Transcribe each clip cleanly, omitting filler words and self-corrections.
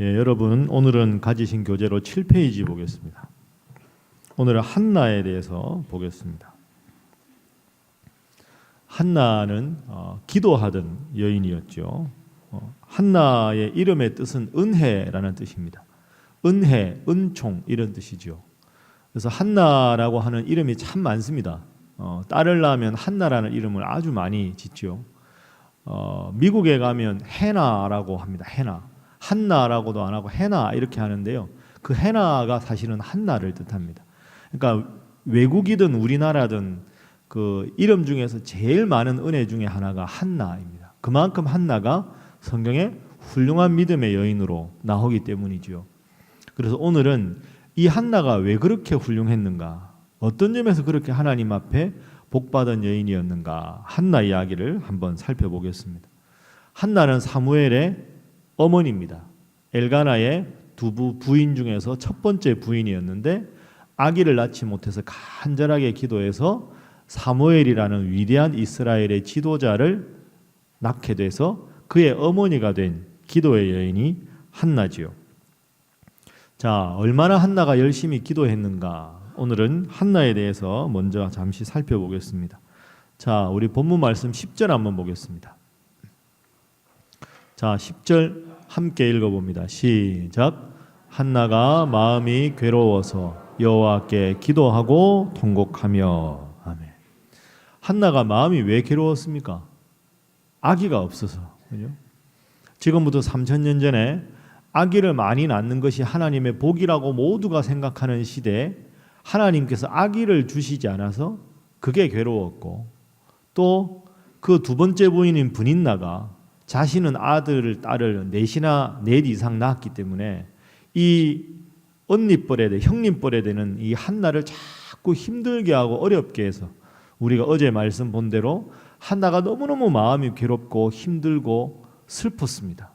여러분 오늘은 가지신 교재로 7페이지 보겠습니다. 오늘은 한나에 대해서 보겠습니다. 한나는 기도하던 여인이었죠. 한나의 이름의 뜻은 은혜라는 뜻입니다. 은혜, 은총 이런 뜻이죠. 그래서 한나라고 하는 이름이 참 많습니다. 딸을 낳으면 한나라는 이름을 아주 많이 짓죠. 미국에 가면 해나라고 합니다. 해나. 한나라고도 안 하고 해나 이렇게 하는데요. 그 해나가 사실은 한나를 뜻합니다. 그러니까 외국이든 우리나라든 그 이름 중에서 제일 많은 은혜 중에 하나가 한나입니다. 그만큼 한나가 성경에 훌륭한 믿음의 여인으로 나오기 때문이죠. 그래서 오늘은 이 한나가 왜 그렇게 훌륭했는가, 어떤 점에서 그렇게 하나님 앞에 복받은 여인이었는가, 한나 이야기를 한번 살펴보겠습니다. 한나는 사무엘의 어머니입니다. 엘가나의 두 부인 중에서 첫 번째 부인이었는데 아기를 낳지 못해서 간절하게 기도해서 사무엘이라는 위대한 이스라엘의 지도자를 낳게 돼서 그의 어머니가 된 기도의 여인이 한나지요. 자, 얼마나 한나가 열심히 기도했는가, 오늘은 한나에 대해서 먼저 잠시 살펴보겠습니다. 자, 우리 본문 말씀 10절 한번 보겠습니다. 자, 10절 함께 읽어봅니다. 시작. 한나가 마음이 괴로워서 여호와께 기도하고 통곡하며. 아멘. 한나가 마음이 왜 괴로웠습니까? 아기가 없어서. 그죠? 지금부터 3000년 전에 아기를 많이 낳는 것이 하나님의 복이라고 모두가 생각하는 시대에 하나님께서 아기를 주시지 않아서 그게 괴로웠고, 또 그 두 번째 부인인 브닌나가 자신은 아들을 딸을 넷 이상 낳았기 때문에 이 언니뻘에 대 형님뻘에 되는 이 한나를 자꾸 힘들게 하고 어렵게 해서 우리가 어제 말씀 본 대로 한나가 너무너무 마음이 괴롭고 힘들고 슬펐습니다.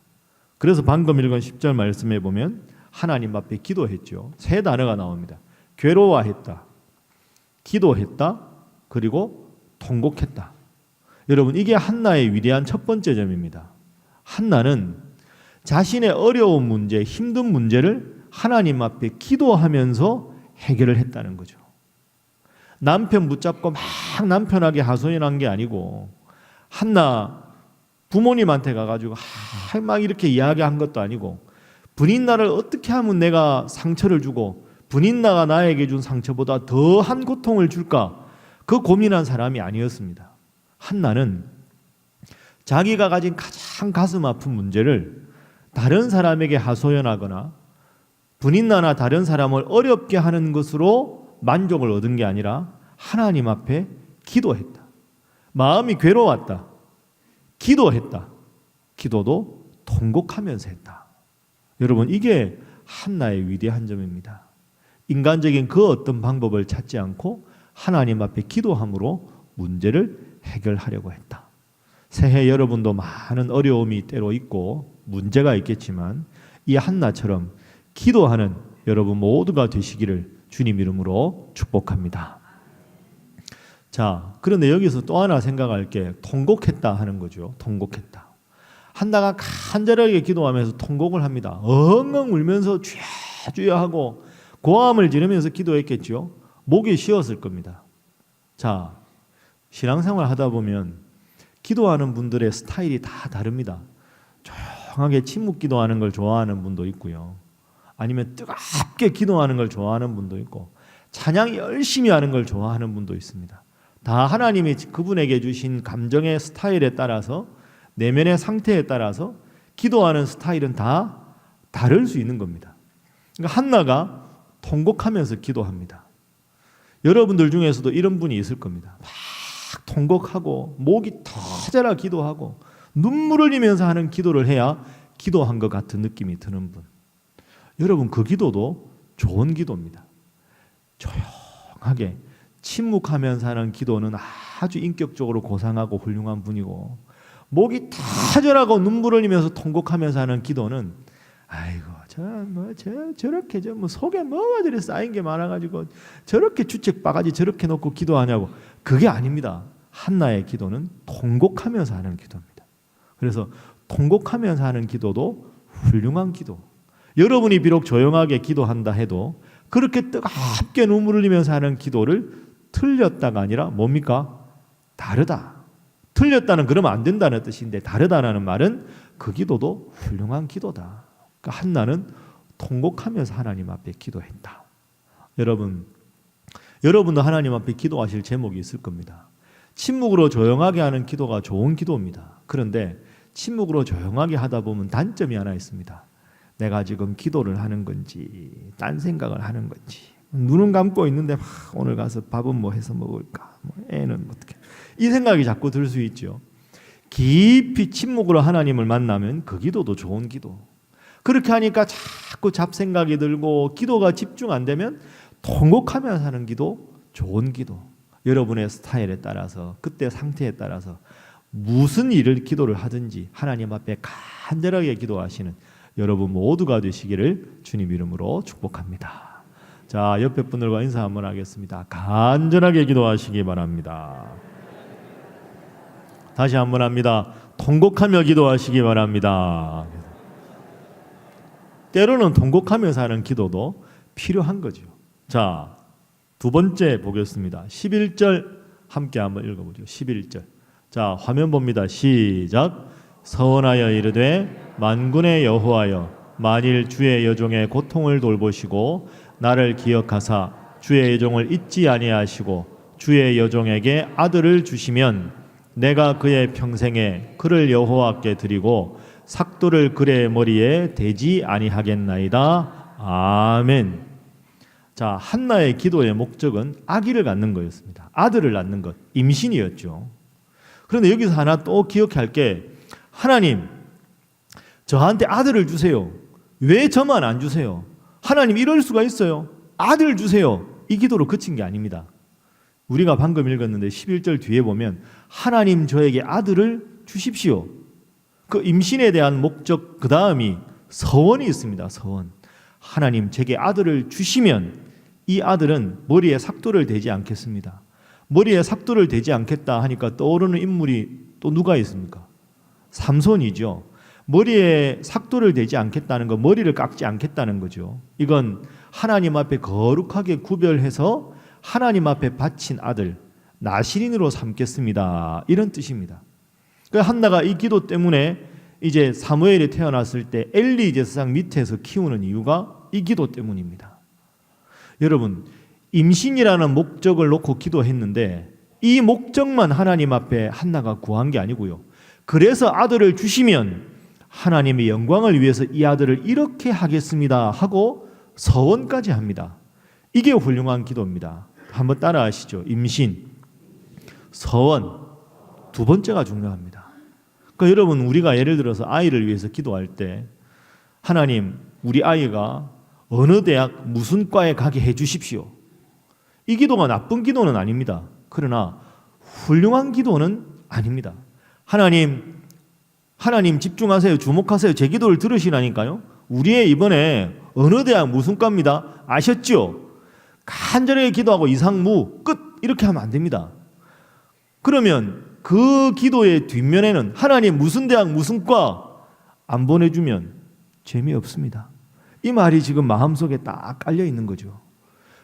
그래서 방금 읽은 10절 말씀에 보면 하나님 앞에 기도했죠. 세 단어가 나옵니다. 괴로워했다, 기도했다, 그리고 통곡했다. 여러분, 이게 한나의 위대한 첫 번째 점입니다. 한나는 자신의 어려운 문제, 힘든 문제를 하나님 앞에 기도하면서 해결을 했다는 거죠. 남편 붙잡고 막 남편에게 하소연한 게 아니고, 한나 부모님한테 가가지고 막 이렇게 이야기한 것도 아니고, 브닌나를 어떻게 하면 내가 상처를 주고 브닌나가 나에게 준 상처보다 더한 고통을 줄까, 그 고민한 사람이 아니었습니다. 한나는 자기가 가진 가장 가슴 아픈 문제를 다른 사람에게 하소연하거나 브닌나나 다른 사람을 어렵게 하는 것으로 만족을 얻은 게 아니라 하나님 앞에 기도했다. 마음이 괴로웠다, 기도했다, 기도도 통곡하면서 했다. 여러분, 이게 한나의 위대한 점입니다. 인간적인 그 어떤 방법을 찾지 않고 하나님 앞에 기도함으로 문제를 해결하려고 했다. 새해 여러분도 많은 어려움이 때로 있고 문제가 있겠지만 이 한나처럼 기도하는 여러분 모두가 되시기를 주님 이름으로 축복합니다. 자, 그런데 여기서 또 하나 생각할 게 통곡했다 하는 거죠. 통곡했다. 한나가 간절하게 기도하면서 통곡을 합니다. 엉엉 울면서 주여 하고 고함을 지르면서 기도했겠죠. 목이 쉬었을 겁니다. 자, 신앙생활 하다 보면 기도하는 분들의 스타일이 다 다릅니다. 조용하게 침묵 기도하는 걸 좋아하는 분도 있고요. 아니면 뜨겁게 기도하는 걸 좋아하는 분도 있고, 찬양 열심히 하는 걸 좋아하는 분도 있습니다. 다 하나님이 그분에게 주신 감정의 스타일에 따라서, 내면의 상태에 따라서 기도하는 스타일은 다 다를 수 있는 겁니다. 그러니까 한나가 통곡하면서 기도합니다. 여러분들 중에서도 이런 분이 있을 겁니다. 막 통곡하고 목이 터져라 기도하고 눈물을 흘리면서 하는 기도를 해야 기도한 것 같은 느낌이 드는 분. 여러분, 그 기도도 좋은 기도입니다. 조용하게 침묵하면서 하는 기도는 아주 인격적으로 고상하고 훌륭한 분이고, 목이 터져라고 눈물을 흘리면서 통곡하면서 하는 기도는 아이고 저렇게 속에 뭐가 저리 쌓인 게 많아가지고 저렇게 주책 바가지 저렇게 놓고 기도하냐고, 그게 아닙니다. 한나의 기도는 통곡하면서 하는 기도입니다. 그래서 통곡하면서 하는 기도도 훌륭한 기도, 여러분이 비록 조용하게 기도한다 해도 그렇게 뜨겁게 눈물을 흘리면서 하는 기도를 틀렸다가 아니라 뭡니까? 다르다. 틀렸다는 그러면 안 된다는 뜻인데 다르다는 말은 그 기도도 훌륭한 기도다. 그러니까 한나는 통곡하면서 하나님 앞에 기도했다. 여러분도 하나님 앞에 기도하실 제목이 있을 겁니다. 침묵으로 조용하게 하는 기도가 좋은 기도입니다. 그런데 침묵으로 조용하게 하다 보면 단점이 하나 있습니다. 내가 지금 기도를 하는 건지 딴 생각을 하는 건지 눈은 감고 있는데 오늘 가서 밥은 뭐 해서 먹을까? 애는 어떻게? 이 생각이 자꾸 들 수 있죠. 깊이 침묵으로 하나님을 만나면 그 기도도 좋은 기도. 그렇게 하니까 자꾸 잡생각이 들고 기도가 집중 안 되면 통곡하면서 하는 기도 좋은 기도. 여러분의 스타일에 따라서 그때 상태에 따라서 무슨 일을 기도를 하든지 하나님 앞에 간절하게 기도하시는 여러분 모두가 되시기를 주님 이름으로 축복합니다. 자, 옆에 분들과 인사 한번 하겠습니다. 간절하게 기도하시기 바랍니다. 다시 한번 합니다. 통곡하며 기도하시기 바랍니다. 때로는 통곡하면서 하는 기도도 필요한 거죠. 자, 두 번째 보겠습니다. 11절 함께 한번 읽어보죠. 11절. 자, 화면 봅니다. 시작. 서원하여 이르되 만군의 여호와여 만일 주의 여종의 고통을 돌보시고 나를 기억하사 주의 여종을 잊지 아니하시고 주의 여종에게 아들을 주시면 내가 그의 평생에 그를 여호와께 드리고 삭도를 그의 머리에 대지 아니하겠나이다. 아멘. 자, 한나의 기도의 목적은 아기를 갖는 거였습니다. 아들을 낳는 것, 임신이었죠. 그런데 여기서 하나 또 기억할 게 하나님, 저한테 아들을 주세요. 왜 저만 안 주세요? 하나님 이럴 수가 있어요. 아들 주세요. 이 기도로 그친 게 아닙니다. 우리가 방금 읽었는데 11절 뒤에 보면 하나님 저에게 아들을 주십시오. 그 임신에 대한 목적 그 다음이 서원이 있습니다. 서원. 하나님 제게 아들을 주시면 이 아들은 머리에 삭도를 대지 않겠습니다. 머리에 삭도를 대지 않겠다 하니까 떠오르는 인물이 또 누가 있습니까? 삼손이죠. 머리에 삭도를 대지 않겠다는 거, 머리를 깎지 않겠다는 거죠. 이건 하나님 앞에 거룩하게 구별해서 하나님 앞에 바친 아들, 나실인으로 삼겠습니다. 이런 뜻입니다. 그러니까 한나가 이 기도 때문에 이제 사무엘이 태어났을 때 엘리 제사장 밑에서 키우는 이유가 이 기도 때문입니다. 여러분, 임신이라는 목적을 놓고 기도했는데 이 목적만 하나님 앞에 한나가 구한 게 아니고요. 그래서 아들을 주시면 하나님의 영광을 위해서 이 아들을 이렇게 하겠습니다 하고 서원까지 합니다. 이게 훌륭한 기도입니다. 한번 따라 하시죠. 임신, 서원, 두 번째가 중요합니다. 그러니까 여러분, 우리가 예를 들어서 아이를 위해서 기도할 때 하나님, 우리 아이가 어느 대학 무슨 과에 가게 해 주십시오. 이 기도가 나쁜 기도는 아닙니다. 그러나 훌륭한 기도는 아닙니다. 하나님 집중하세요. 주목하세요. 제 기도를 들으시라니까요. 우리의 이번에 어느 대학 무슨 과입니다. 아셨죠? 간절하게 기도하고 이상무 끝 이렇게 하면 안 됩니다. 그러면 그 기도의 뒷면에는 하나님 무슨 대학 무슨 과 안 보내주면 재미없습니다. 이 말이 지금 마음속에 딱 깔려 있는 거죠.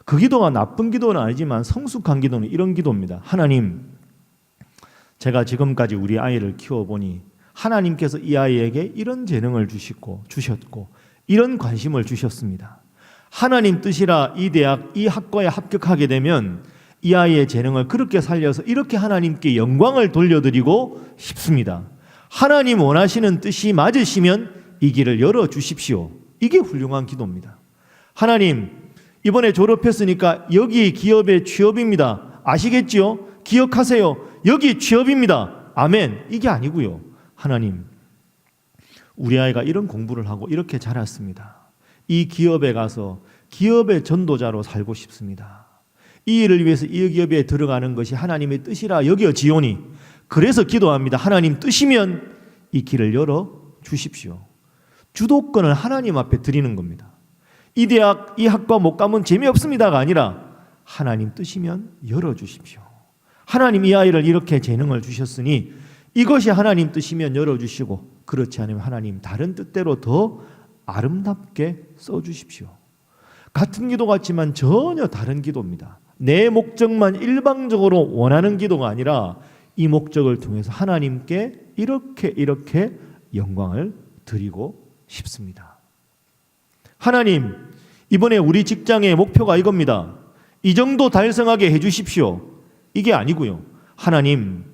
그 기도가 나쁜 기도는 아니지만 성숙한 기도는 이런 기도입니다. 하나님, 제가 지금까지 우리 아이를 키워보니 하나님께서 이 아이에게 이런 재능을 주셨고 이런 관심을 주셨습니다. 하나님 뜻이라 이 대학, 이 학과에 합격하게 되면 이 아이의 재능을 그렇게 살려서 이렇게 하나님께 영광을 돌려드리고 싶습니다. 하나님 원하시는 뜻이 맞으시면 이 길을 열어주십시오. 이게 훌륭한 기도입니다. 하나님, 이번에 졸업했으니까 여기 기업에 취업입니다. 아시겠지요? 기억하세요. 여기 취업입니다. 아멘. 이게 아니고요. 하나님, 우리 아이가 이런 공부를 하고 이렇게 자랐습니다. 이 기업에 가서 기업의 전도자로 살고 싶습니다. 이 일을 위해서 이 기업에 들어가는 것이 하나님의 뜻이라 여겨지오니 그래서 기도합니다. 하나님 뜻이면 이 길을 열어 주십시오. 주도권을 하나님 앞에 드리는 겁니다. 이 대학, 이 학과 못 가면 재미없습니다가 아니라 하나님 뜻이면 열어주십시오. 하나님 이 아이를 이렇게 재능을 주셨으니 이것이 하나님 뜻이면 열어주시고 그렇지 않으면 하나님 다른 뜻대로 더 아름답게 써주십시오. 같은 기도 같지만 전혀 다른 기도입니다. 내 목적만 일방적으로 원하는 기도가 아니라 이 목적을 통해서 하나님께 이렇게 영광을 드리고 싶습니다. 하나님, 이번에 우리 직장의 목표가 이겁니다. 이 정도 달성하게 해주십시오. 이게 아니고요. 하나님,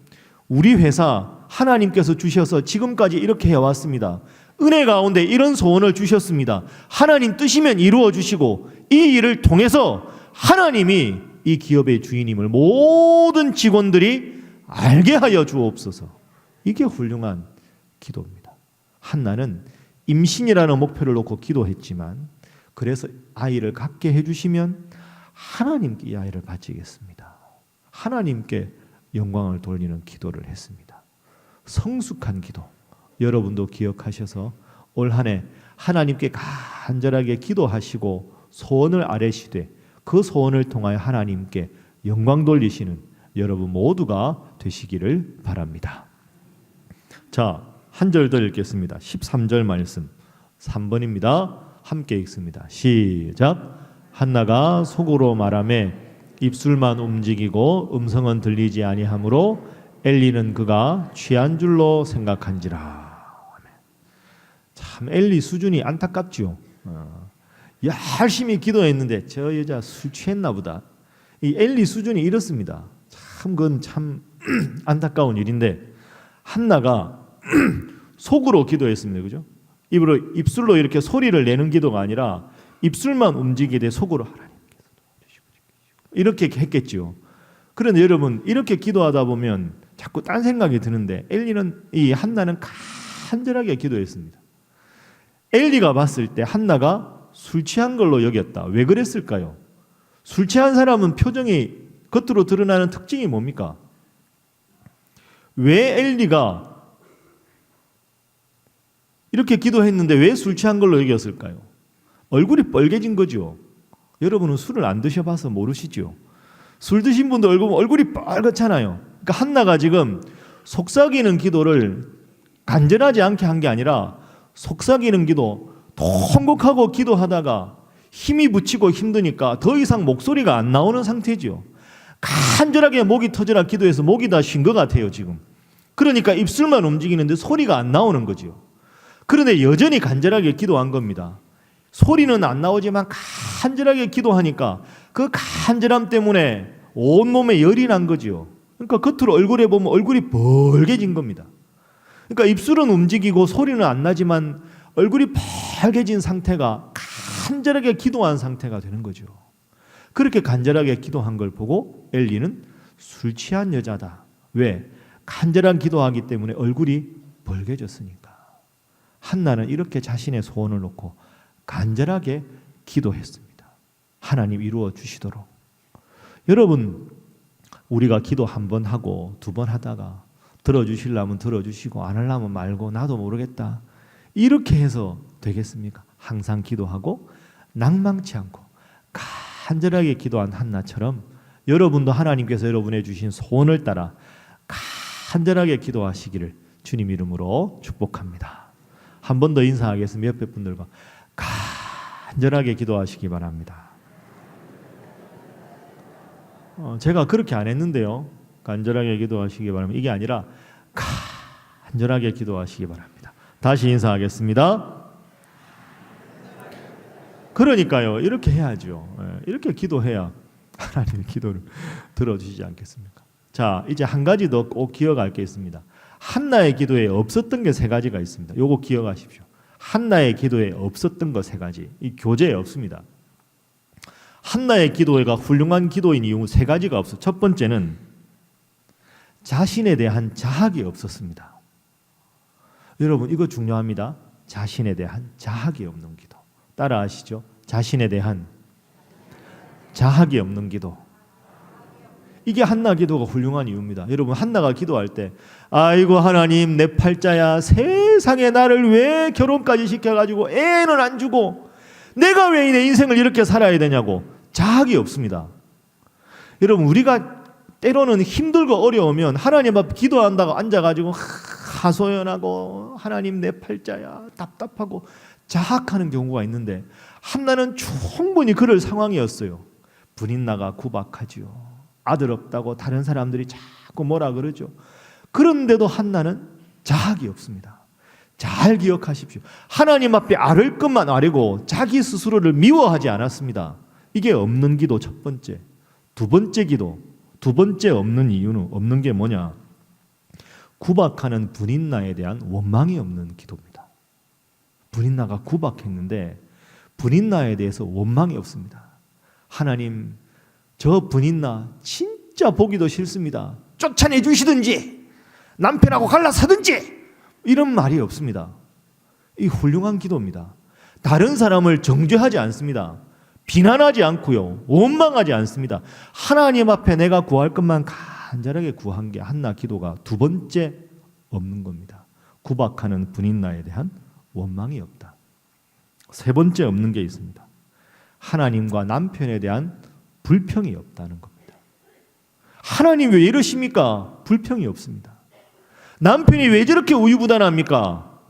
우리 회사 하나님께서 주셔서 지금까지 이렇게 해왔습니다. 은혜 가운데 이런 소원을 주셨습니다. 하나님 뜻이면 이루어 주시고 이 일을 통해서 하나님이 이 기업의 주인임을 모든 직원들이 알게 하여 주옵소서. 이게 훌륭한 기도입니다. 한나는 임신이라는 목표를 놓고 기도했지만 그래서 아이를 갖게 해주시면 하나님께 이 아이를 바치겠습니다. 하나님께 영광을 돌리는 기도를 했습니다. 성숙한 기도, 여러분도 기억하셔서 올 한 해 하나님께 간절하게 기도하시고 소원을 아뢰시되 그 소원을 통하여 하나님께 영광 돌리시는 여러분 모두가 되시기를 바랍니다. 자, 한 절 더 읽겠습니다. 13절 말씀 3번입니다. 함께 읽습니다. 시작. 한나가 속으로 말하매 입술만 움직이고 음성은 들리지 아니하므로 엘리는 그가 취한 줄로 생각한지라. 참 엘리 수준이 안타깝지요. 열심히 기도했는데 저 여자 술 취했나 보다. 이 엘리 수준이 이렇습니다. 참 그건 참 안타까운 일인데 한나가 속으로 기도했습니다. 그죠? 입술로 이렇게 소리를 내는 기도가 아니라 입술만 움직이되 속으로 하나님께서 이렇게 했겠죠. 그런데 여러분 이렇게 기도하다 보면 자꾸 딴 생각이 드는데 이 한나는 간절하게 기도했습니다. 엘리가 봤을 때 한나가 술 취한 걸로 여겼다. 왜 그랬을까요? 술 취한 사람은 표정이 겉으로 드러나는 특징이 뭡니까? 왜 엘리가 이렇게 기도했는데 왜 술 취한 걸로 여겼을까요? 얼굴이 빨개진 거죠. 여러분은 술을 안 드셔봐서 모르시죠. 술 드신 분들 얼굴이 빨갛잖아요. 그러니까 한나가 지금 속삭이는 기도를 간절하지 않게 한 게 아니라 속삭이는 기도, 통곡하고 기도하다가 힘이 붙이고 힘드니까 더 이상 목소리가 안 나오는 상태죠. 간절하게 목이 터져라 기도해서 목이 다 쉰 것 같아요 지금. 그러니까 입술만 움직이는데 소리가 안 나오는 거죠. 그런데 여전히 간절하게 기도한 겁니다. 소리는 안 나오지만 간절하게 기도하니까 그 간절함 때문에 온몸에 열이 난 거죠. 그러니까 겉으로 얼굴에 보면 얼굴이 벌개진 겁니다. 그러니까 입술은 움직이고 소리는 안 나지만 얼굴이 빨개진 상태가 간절하게 기도한 상태가 되는 거죠. 그렇게 간절하게 기도한 걸 보고 엘리는 술 취한 여자다. 왜? 간절한 기도하기 때문에 얼굴이 벌개졌으니까. 한나는 이렇게 자신의 소원을 놓고 간절하게 기도했습니다. 하나님 이루어 주시도록. 여러분 우리가 기도 한 번 하고 두 번 하다가 들어주시려면 들어주시고 안 하려면 말고 나도 모르겠다. 이렇게 해서 되겠습니까? 항상 기도하고 낭망치 않고 간절하게 기도한 한나처럼 여러분도 하나님께서 여러분의 주신 소원을 따라 간절하게 기도하시기를 주님 이름으로 축복합니다. 한 번 더 인사하겠습니다. 옆에 분들과 간절하게 기도하시기 바랍니다. 제가 그렇게 안 했는데요. 간절하게 기도하시기 바랍니다. 이게 아니라 간절하게 기도하시기 바랍니다. 다시 인사하겠습니다. 그러니까요. 이렇게 해야죠. 이렇게 기도해야 하나님의 기도를 들어주시지 않겠습니까? 자, 이제 한 가지 더 꼭 기억할 게 있습니다. 한나의 기도에 없었던 게 세 가지가 있습니다. 요거 기억하십시오. 한나의 기도에 없었던 거 세 가지. 이 교재에 없습니다. 한나의 기도가 훌륭한 기도인 이유 세 가지가 없어. 첫 번째는 자신에 대한 자학이 없었습니다. 여러분 이거 중요합니다. 자신에 대한 자학이 없는 기도. 따라 하시죠. 자신에 대한 자학이 없는 기도. 이게 한나 기도가 훌륭한 이유입니다. 여러분 한나가 기도할 때 아이고 하나님 내 팔자야 세상에 나를 왜 결혼까지 시켜가지고 애는 안 주고 내가 왜 내 인생을 이렇게 살아야 되냐고 자학이 없습니다. 여러분 우리가 때로는 힘들고 어려우면 하나님 앞 기도한다고 앉아가지고 하소연하고 하나님 내 팔자야 답답하고 자학하는 경우가 있는데 한나는 충분히 그럴 상황이었어요. 분인나가 구박하지요. 아들 없다고 다른 사람들이 자꾸 뭐라 그러죠. 그런데도 한나는 자학이 없습니다. 잘 기억하십시오. 하나님 앞에 아를 것만 아뢰고 자기 스스로를 미워하지 않았습니다. 이게 없는 기도 첫 번째. 두 번째 기도, 두 번째 없는 이유는 없는 게 뭐냐? 구박하는 분인나에 대한 원망이 없는 기도입니다. 분인나가 구박했는데 분인나에 대해서 원망이 없습니다. 하나님, 저 분인나 진짜 보기도 싫습니다. 쫓아내 주시든지 남편하고 갈라서든지 이런 말이 없습니다. 이 훌륭한 기도입니다. 다른 사람을 정죄하지 않습니다. 비난하지 않고요. 원망하지 않습니다. 하나님 앞에 내가 구할 것만 간절하게 구한 게 한나 기도가 두 번째 없는 겁니다. 구박하는 분인나에 대한 원망이 없다. 세 번째 없는 게 있습니다. 하나님과 남편에 대한 불평이 없다는 겁니다. 하나님 왜 이러십니까? 불평이 없습니다. 남편이 왜 저렇게 우유부단합니까?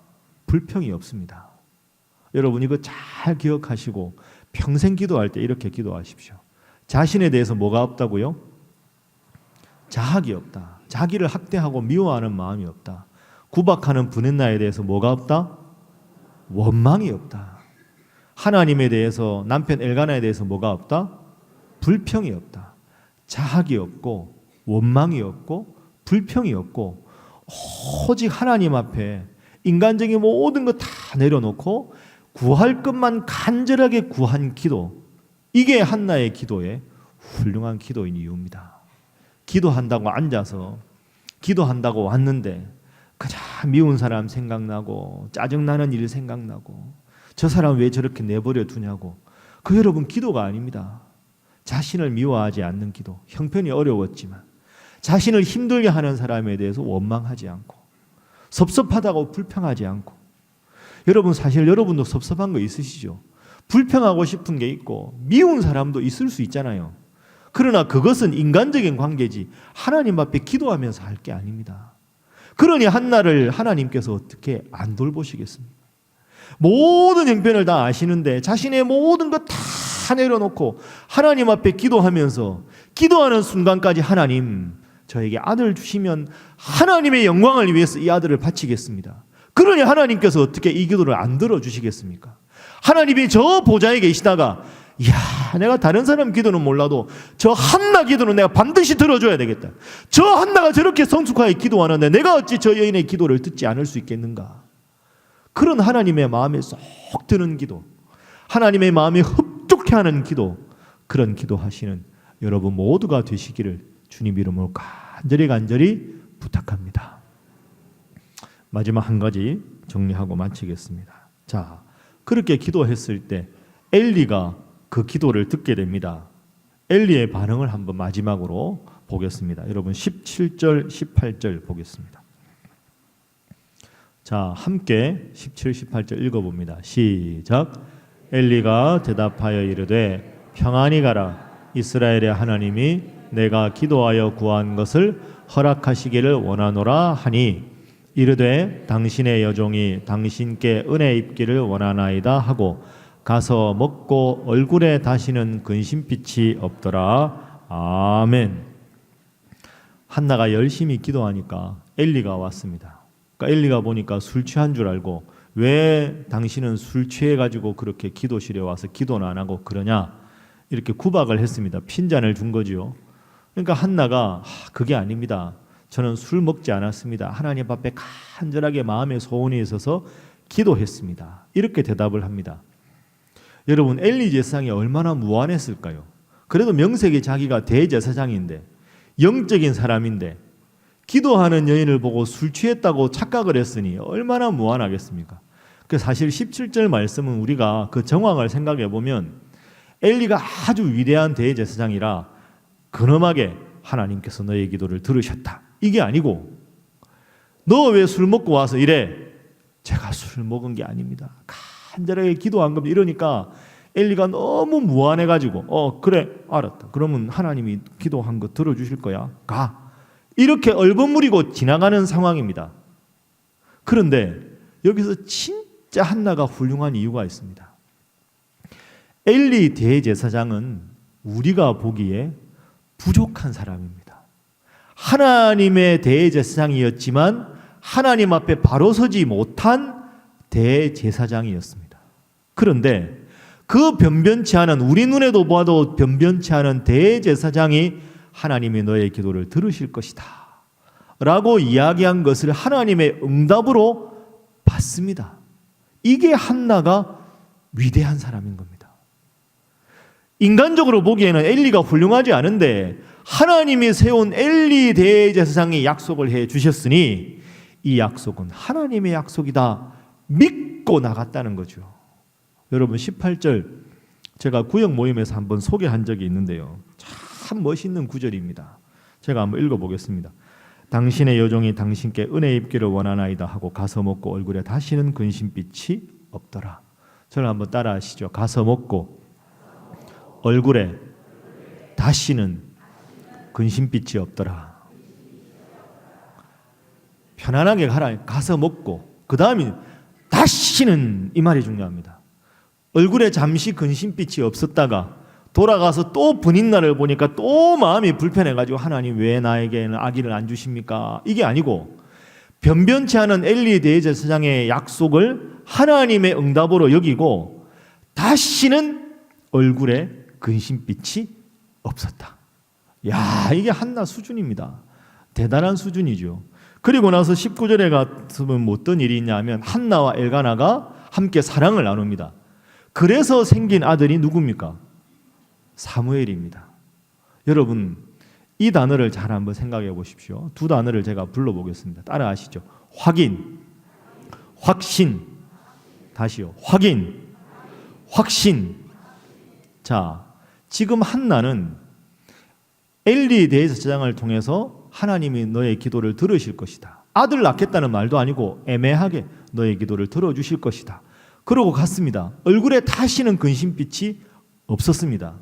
불평이 없습니다. 여러분 이거 잘 기억하시고 평생 기도할 때 이렇게 기도하십시오. 자신에 대해서 뭐가 없다고요? 자학이 없다. 자기를 학대하고 미워하는 마음이 없다. 구박하는 분인나에 대해서 뭐가 없다? 원망이 없다. 하나님에 대해서 남편 엘가나에 대해서 뭐가 없다? 불평이 없다. 자학이 없고 원망이 없고 불평이 없고 오직 하나님 앞에 인간적인 모든 것 다 내려놓고 구할 것만 간절하게 구한 기도, 이게 한나의 기도의 훌륭한 기도인 이유입니다. 기도한다고 앉아서 기도한다고 왔는데 그저 미운 사람 생각나고 짜증나는 일 생각나고 저 사람 왜 저렇게 내버려 두냐고, 그 여러분 기도가 아닙니다. 자신을 미워하지 않는 기도, 형편이 어려웠지만 자신을 힘들게 하는 사람에 대해서 원망하지 않고 섭섭하다고 불평하지 않고. 여러분 사실 여러분도 섭섭한 거 있으시죠? 불평하고 싶은 게 있고 미운 사람도 있을 수 있잖아요. 그러나 그것은 인간적인 관계지 하나님 앞에 기도하면서 할 게 아닙니다. 그러니 한나를 하나님께서 어떻게 안 돌보시겠습니까? 모든 형편을 다 아시는데 자신의 모든 것 다 내려놓고 하나님 앞에 기도하면서 기도하는 순간까지 하나님, 저에게 아들 주시면 하나님의 영광을 위해서 이 아들을 바치겠습니다. 그러니 하나님께서 어떻게 이 기도를 안 들어주시겠습니까? 하나님이 저 보좌에 계시다가 이야, 내가 다른 사람 기도는 몰라도 저 한나 기도는 내가 반드시 들어줘야 되겠다. 저 한나가 저렇게 성숙하게 기도하는데 내가 어찌 저 여인의 기도를 듣지 않을 수 있겠는가? 그런 하나님의 마음에 쏙 드는 기도, 하나님의 마음에 흡족해 하는 기도, 그런 기도하시는 여러분 모두가 되시기를 주님 이름으로 간절히 부탁합니다. 마지막 한 가지 정리하고 마치겠습니다. 자, 그렇게 기도했을 때 엘리가 그 기도를 듣게 됩니다. 엘리의 반응을 한번 마지막으로 보겠습니다. 여러분 17절, 18절 보겠습니다. 자, 함께 17, 18절 읽어봅니다. 시작. 엘리가 대답하여 이르되 평안히 가라. 이스라엘의 하나님이 내가 기도하여 구한 것을 허락하시기를 원하노라 하니 이르되 당신의 여종이 당신께 은혜 입기를 원하나이다 하고 가서 먹고 얼굴에 다시는 근심빛이 없더라. 아멘. 한나가 열심히 기도하니까 엘리가 왔습니다. 그러니까 엘리가 보니까 술 취한 줄 알고 왜 당신은 술 취해가지고 그렇게 기도실에 와서 기도는 안 하고 그러냐 이렇게 구박을 했습니다. 핀잔을 준 거지요. 그러니까 한나가 그게 아닙니다. 저는 술 먹지 않았습니다. 하나님 앞에 간절하게 마음의 소원이 있어서 기도했습니다. 이렇게 대답을 합니다. 여러분 엘리 제사장이 얼마나 무안했을까요? 그래도 명색이 자기가 대제사장인데 영적인 사람인데 기도하는 여인을 보고 술 취했다고 착각을 했으니 얼마나 무안하겠습니까? 사실 17절 말씀은 우리가 그 정황을 생각해 보면 엘리가 아주 위대한 대제사장이라 근엄하게 하나님께서 너의 기도를 들으셨다 이게 아니고 너 왜 술 먹고 와서 이래? 제가 술 먹은 게 아닙니다. 간절하게 기도한 겁니다. 이러니까 엘리가 너무 무안해가지고 그래 알았다. 그러면 하나님이 기도한 거 들어주실 거야. 가. 이렇게 얼버무리고 지나가는 상황입니다. 그런데 여기서 진짜 진짜 한나가 훌륭한 이유가 있습니다. 엘리 대제사장은 우리가 보기에 부족한 사람입니다. 하나님의 대제사장이었지만 하나님 앞에 바로 서지 못한 대제사장이었습니다. 그런데 그 변변치 않은, 우리 눈에도 봐도 변변치 않은 대제사장이 하나님이 너의 기도를 들으실 것이다 라고 이야기한 것을 하나님의 응답으로 받습니다. 이게 한나가 위대한 사람인 겁니다. 인간적으로 보기에는 엘리가 훌륭하지 않은데 하나님이 세운 엘리 대제사장이 약속을 해 주셨으니 이 약속은 하나님의 약속이다 믿고 나갔다는 거죠. 여러분 18절 제가 구역 모임에서 한번 소개한 적이 있는데요. 참 멋있는 구절입니다. 제가 한번 읽어보겠습니다. 당신의 여종이 당신께 은혜 입기를 원하나이다 하고 가서 먹고 얼굴에 다시는 근심빛이 없더라. 저를 한번 따라 하시죠. 가서 먹고 얼굴에 다시는 근심빛이 없더라. 편안하게 가서 먹고 그 다음에 다시는, 이 말이 중요합니다. 얼굴에 잠시 근심빛이 없었다가 돌아가서 또 분인날을 보니까 또 마음이 불편해가지고 하나님 왜 나에게는 아기를 안 주십니까? 이게 아니고 변변치 않은 엘리 대제사장의 약속을 하나님의 응답으로 여기고 다시는 얼굴에 근심빛이 없었다. 야, 이게 한나 수준입니다. 대단한 수준이죠. 그리고 나서 19절에 가면 어떤 일이 있냐면 한나와 엘가나가 함께 사랑을 나눕니다. 그래서 생긴 아들이 누굽니까? 사무엘입니다. 여러분 이 단어를 잘 한번 생각해 보십시오. 두 단어를 제가 불러보겠습니다. 따라 하시죠. 확인, 확신. 다시요. 확인, 확신. 자, 지금 한나는 엘리 대제사장을 통해서 하나님이 너의 기도를 들으실 것이다. 아들 낳겠다는 말도 아니고 애매하게 너의 기도를 들어주실 것이다. 그러고 갔습니다. 얼굴에 다시는 근심빛이 없었습니다.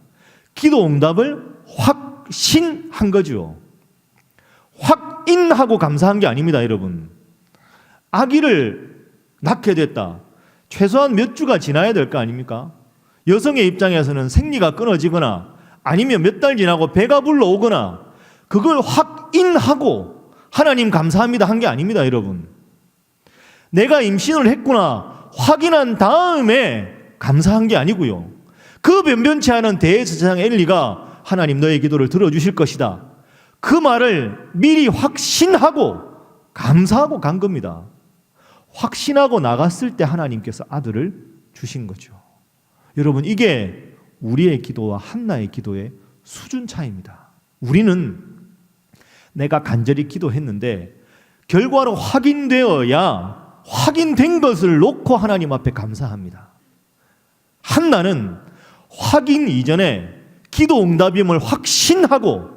기도 응답을 확신한 거죠. 확인하고 감사한 게 아닙니다, 여러분. 아기를 낳게 됐다. 최소한 몇 주가 지나야 될 거 아닙니까? 여성의 입장에서는 생리가 끊어지거나 아니면 몇 달 지나고 배가 불러오거나 그걸 확인하고 하나님 감사합니다 한 게 아닙니다, 여러분. 내가 임신을 했구나 확인한 다음에 감사한 게 아니고요. 그 변변치 않은 대제사장 엘리가 하나님 너의 기도를 들어주실 것이다. 그 말을 미리 확신하고 감사하고 간 겁니다. 확신하고 나갔을 때 하나님께서 아들을 주신 거죠. 여러분 이게 우리의 기도와 한나의 기도의 수준 차이입니다. 우리는 내가 간절히 기도했는데 결과로 확인되어야 확인된 것을 놓고 하나님 앞에 감사합니다. 한나는 확인 이전에 기도 응답임을 확신하고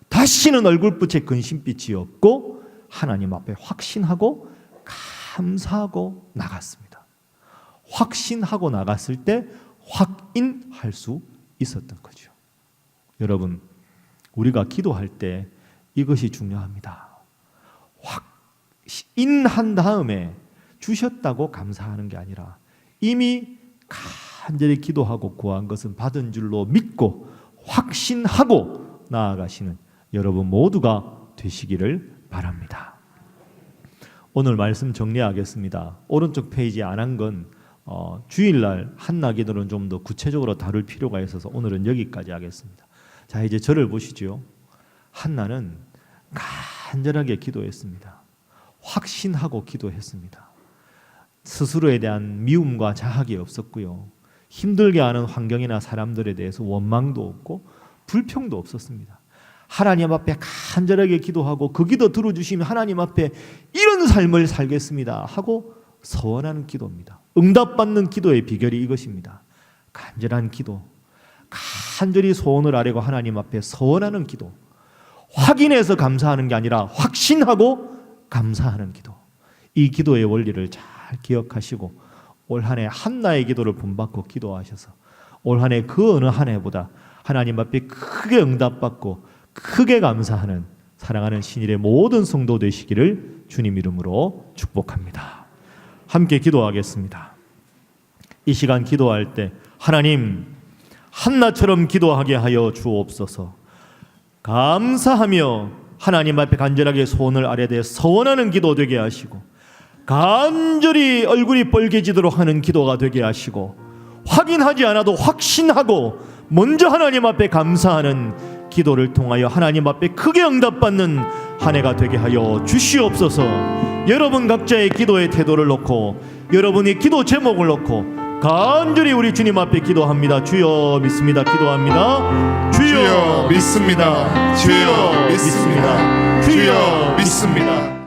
다시는 얼굴빛에 근심빛이 없고 하나님 앞에 확신하고 감사하고 나갔습니다. 확신하고 나갔을 때 확인할 수 있었던 거죠. 여러분, 우리가 기도할 때 이것이 중요합니다. 확인한 다음에 주셨다고 감사하는 게 아니라 이미 간절히 기도하고 구한 것은 받은 줄로 믿고 확신하고 나아가시는 여러분 모두가 되시기를 바랍니다. 오늘 말씀 정리하겠습니다. 오른쪽 페이지에 안 한 건 주일날 한나 기도는 좀 더 구체적으로 다룰 필요가 있어서 오늘은 여기까지 하겠습니다. 자, 이제 저를 보시죠. 한나는 간절하게 기도했습니다. 확신하고 기도했습니다. 스스로에 대한 미움과 자학이 없었고요. 힘들게 하는 환경이나 사람들에 대해서 원망도 없고 불평도 없었습니다. 하나님 앞에 간절하게 기도하고 그 기도 들어주시면 하나님 앞에 이런 삶을 살겠습니다 하고 서원하는 기도입니다. 응답받는 기도의 비결이 이것입니다. 간절한 기도, 간절히 소원을 아뢰고 하나님 앞에 서원하는 기도, 확인해서 감사하는 게 아니라 확신하고 감사하는 기도. 이 기도의 원리를 잘 기억하시고 올 한 해 한나의 기도를 본받고 기도하셔서 올 한 해 그 어느 한 해보다 하나님 앞에 크게 응답받고 크게 감사하는 사랑하는 신일의 모든 성도 되시기를 주님 이름으로 축복합니다. 함께 기도하겠습니다. 이 시간 기도할 때 하나님 한나처럼 기도하게 하여 주옵소서. 감사하며 하나님 앞에 간절하게 소원을 아뢰되 서원하는 기도 되게 하시고, 간절히 얼굴이 빨개지도록 하는 기도가 되게 하시고, 확인하지 않아도 확신하고 먼저 하나님 앞에 감사하는 기도를 통하여 하나님 앞에 크게 응답받는 한 해가 되게 하여 주시옵소서. 여러분 각자의 기도의 태도를 놓고, 여러분의 기도 제목을 놓고 간절히 우리 주님 앞에 기도합니다. 주여 믿습니다. 기도합니다. 주여 믿습니다. 주여 믿습니다. 주여 믿습니다.